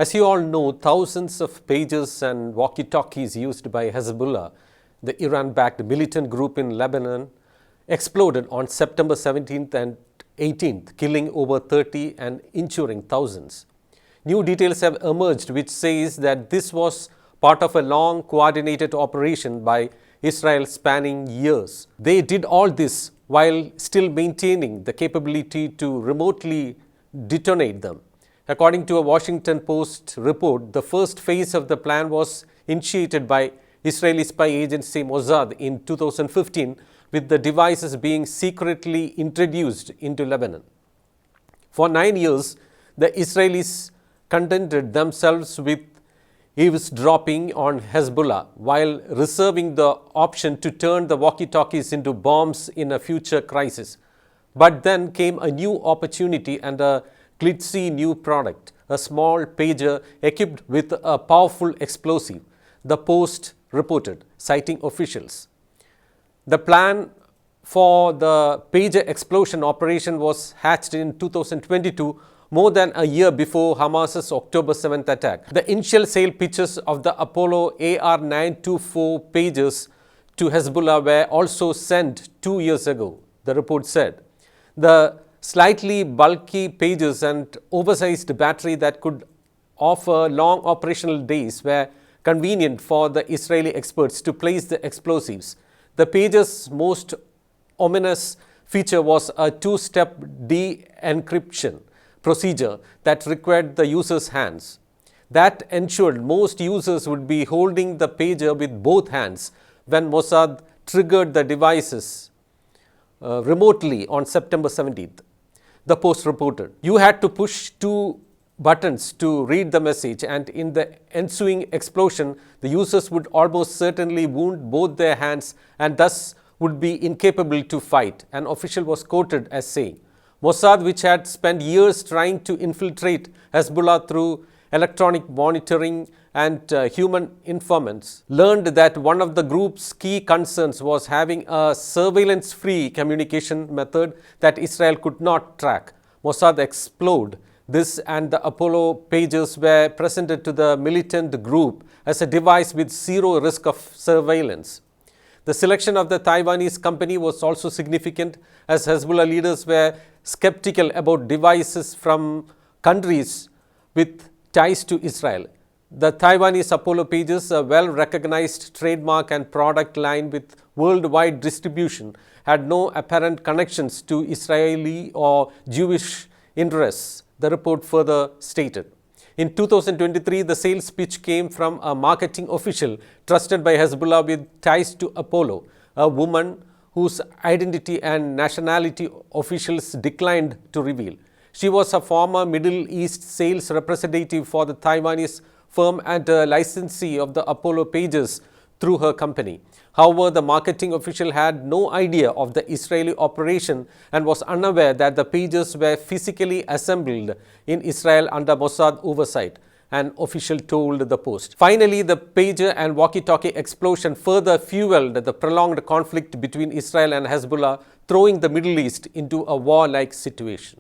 As you all know, thousands of pagers and walkie-talkies used by Hezbollah, the Iran-backed militant group in Lebanon, exploded on September 17th and 18th, killing over 30 and injuring thousands. New details have emerged which says that this was part of a long coordinated operation by Israel spanning years. They did all this while still maintaining the capability to remotely detonate them. According to a Washington Post report, the first phase of the plan was initiated by Israeli spy agency Mossad in 2015, with the devices being secretly introduced into Lebanon. For 9 years, the Israelis contented themselves with eavesdropping on Hezbollah while reserving the option to turn the walkie-talkies into bombs in a future crisis. But then came a new opportunity and a glitzy new product, a small pager equipped with a powerful explosive, the Post reported, citing officials. The plan for the pager explosion operation was hatched in 2022, more than a year before Hamas's October 7th attack. The initial sale pitches of the Apollo AR-924 pagers to Hezbollah were also sent 2 years ago, the report said. The slightly bulky pagers and oversized battery that could offer long operational days were convenient for the Israeli experts to place the explosives. The pager's most ominous feature was a two-step de-encryption procedure that required the user's hands. That ensured most users would be holding the pager with both hands when Mossad triggered the devices remotely on September 17th. The Post reported, you had to push 2 buttons to read the message, and in the ensuing explosion, the users would almost certainly wound both their hands and thus would be incapable to fight, an official was quoted as saying. Mossad, which had spent years trying to infiltrate Hezbollah through electronic monitoring and human informants, learned that one of the group's key concerns was having a surveillance-free communication method that Israel could not track. Mossad explored this, and the Apollo pagers were presented to the militant group as a device with zero risk of surveillance. The selection of the Taiwanese company was also significant, as Hezbollah leaders were skeptical about devices from countries with ties to Israel. The Taiwanese Apollo pagers, a well-recognized trademark and product line with worldwide distribution, had no apparent connections to Israeli or Jewish interests, the report further stated. In 2023, the sales pitch came from a marketing official trusted by Hezbollah with ties to Apollo, a woman whose identity and nationality officials declined to reveal. She was a former Middle East sales representative for the Taiwanese firm and a licensee of the Apollo pagers through her company. However, the marketing official had no idea of the Israeli operation and was unaware that the pagers were physically assembled in Israel under Mossad oversight, an official told the Post. Finally, the pager and walkie-talkie explosion further fueled the prolonged conflict between Israel and Hezbollah, throwing the Middle East into a war-like situation.